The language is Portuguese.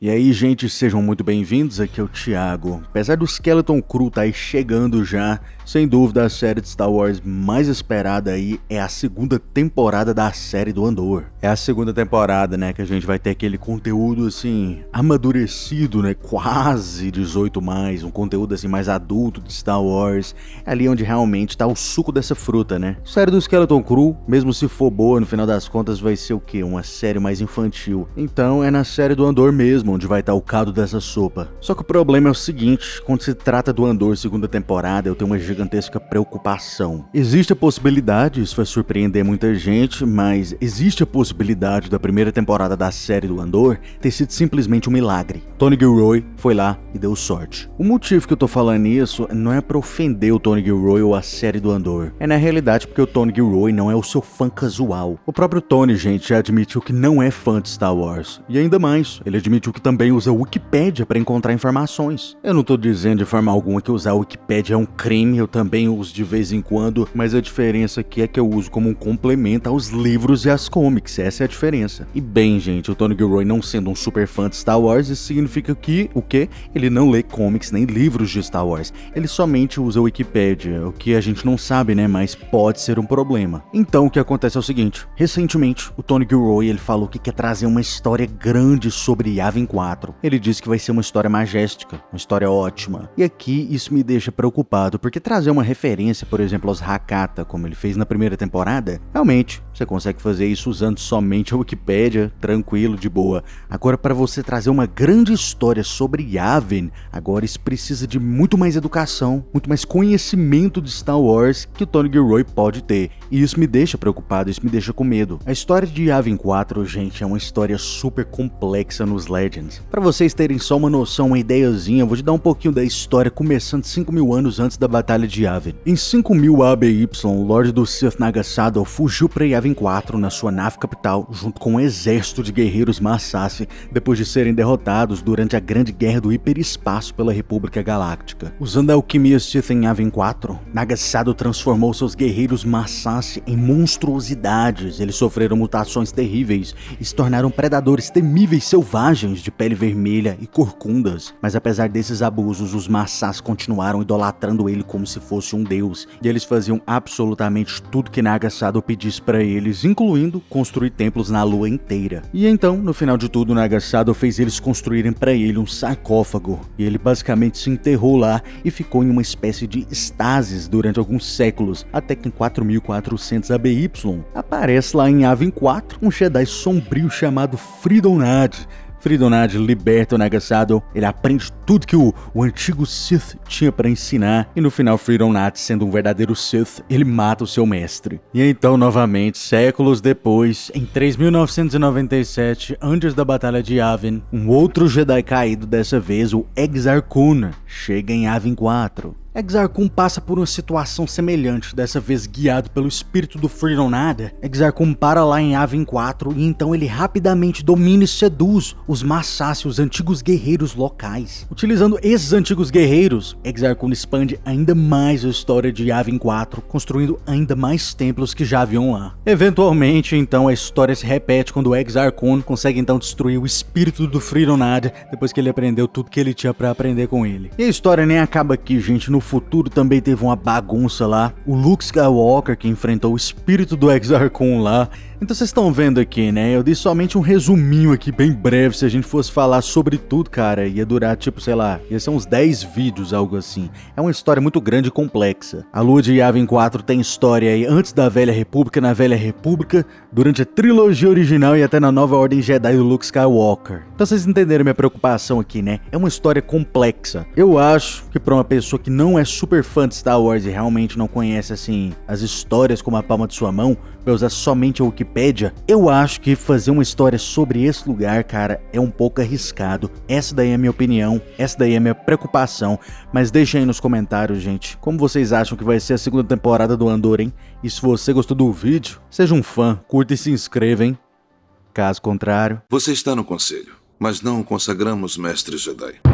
E aí, gente, sejam muito bem-vindos, aqui é o Thiago. Apesar do Skeleton Crew tá aí chegando já, sem dúvida a série de Star Wars mais esperada aí é a segunda temporada da série do Andor. É a segunda temporada, né, que a gente vai ter aquele conteúdo, assim, amadurecido, né, quase 18+, um conteúdo, assim, mais adulto de Star Wars. É ali onde realmente tá o suco dessa fruta, né. A série do Skeleton Crew, mesmo se for boa, no final das contas vai ser o quê? Uma série mais infantil. Então é na série do Andor mesmo onde vai estar o caldo dessa sopa. Só que o problema é o seguinte, quando se trata do Andor segunda temporada, eu tenho uma gigantesca preocupação. Existe a possibilidade, isso vai surpreender muita gente, mas existe a possibilidade da primeira temporada da série do Andor ter sido simplesmente um milagre. Tony Gilroy foi lá e deu sorte. O motivo que eu tô falando isso não é pra ofender o Tony Gilroy ou a série do Andor. É na realidade porque o Tony Gilroy não é o seu fã casual. O próprio Tony, gente, já admitiu que não é fã de Star Wars. E ainda mais, ele admitiu que também usa a Wikipédia para encontrar informações. Eu não tô dizendo de forma alguma que usar a Wikipédia é um crime, eu também uso de vez em quando, mas a diferença aqui é que eu uso como um complemento aos livros e às comics, essa é a diferença. E bem, gente, o Tony Gilroy não sendo um super fã de Star Wars, isso significa que, o quê? Ele não lê comics nem livros de Star Wars, ele somente usa a Wikipédia, o que a gente não sabe, né, mas pode ser um problema. Então o que acontece é o seguinte, recentemente o Tony Gilroy ele falou que quer trazer uma história grande sobre Yavin 4. Ele disse que vai ser uma história majestica, uma história ótima. E aqui isso me deixa preocupado, porque trazer uma referência, por exemplo, aos Hakata, como ele fez na primeira temporada, realmente, você consegue fazer isso usando somente a Wikipédia, tranquilo, de boa. Agora, para você trazer uma grande história sobre Yavin, agora isso precisa de muito mais educação, muito mais conhecimento de Star Wars que o Tony Gilroy pode ter. E isso me deixa preocupado, isso me deixa com medo. A história de Yavin 4, gente, é uma história super complexa nos Legends. Para vocês terem só uma noção, uma ideiazinha, eu vou te dar um pouquinho da história, começando 5.000 anos antes da Batalha de Yavin. Em 5.000 ABY, o Lorde do Sith Naga Sadow fugiu para Yavin 4 na sua nave capital, junto com um exército de guerreiros Massassi, depois de serem derrotados durante a Grande Guerra do Hiperespaço pela República Galáctica. Usando a alquimia Sith em Yavin 4, Naga Sadow transformou seus guerreiros Massassi em monstruosidades. Eles sofreram mutações terríveis e se tornaram predadores temíveis selvagens de pele vermelha e corcundas, mas apesar desses abusos, os Massas continuaram idolatrando ele como se fosse um deus, e eles faziam absolutamente tudo que Naga Sadow pedisse para eles, incluindo construir templos na lua inteira. E então, no final de tudo, Naga Sadow fez eles construírem para ele um sarcófago, e ele basicamente se enterrou lá e ficou em uma espécie de estasis durante alguns séculos, até que em 4.400 ABY, aparece lá em Yavin 4 um Jedi sombrio chamado Freedon Nadd. Freedon Nadd liberta o Naga Sadow, ele aprende tudo que o antigo Sith tinha para ensinar, e no final Freedon Nadd, sendo um verdadeiro Sith, ele mata o seu mestre. E então, novamente, séculos depois, em 3.997, antes da Batalha de Yavin, um outro Jedi caído, dessa vez o Exar Kun, chega em Yavin 4. Exar Kun passa por uma situação semelhante, dessa vez guiado pelo espírito do Freedon Nadd. Exar Kun para lá em Yavin 4 e então ele rapidamente domina e seduz os Massassi, os antigos guerreiros locais. Utilizando esses antigos guerreiros, Exar Kun expande ainda mais a história de Yavin 4, construindo ainda mais templos que já haviam lá. Eventualmente, então, a história se repete quando Exar Kun consegue então destruir o espírito do Freedon Nadd, depois que ele aprendeu tudo que ele tinha para aprender com ele. E a história nem acaba aqui, gente. No futuro também teve uma bagunça lá, o Luke Skywalker que enfrentou o espírito do Exar Kun lá. Então vocês estão vendo aqui, né, eu dei somente um resuminho aqui bem breve. Se a gente fosse falar sobre tudo, cara, ia durar tipo, sei lá, ia ser uns 10 vídeos, algo assim. É uma história muito grande e complexa. A Lua de Yavin 4 tem história aí antes da Velha República, na Velha República, durante a trilogia original e até na Nova Ordem Jedi do Luke Skywalker. Então vocês entenderam minha preocupação aqui, né? É uma história complexa. Eu acho que pra uma pessoa que não é super fã de Star Wars e realmente não conhece, assim, as histórias como a palma de sua mão, vai usar somente a Wikipédia, eu acho que fazer uma história sobre esse lugar, cara, é um pouco arriscado. Essa daí é a minha opinião, essa daí é a minha preocupação, mas deixa aí nos comentários, gente, como vocês acham que vai ser a segunda temporada do Andor, hein? E se você gostou do vídeo, seja um fã, curta e se inscreva, hein? Caso contrário... Você está no conselho, mas não o consagramos mestre Jedi.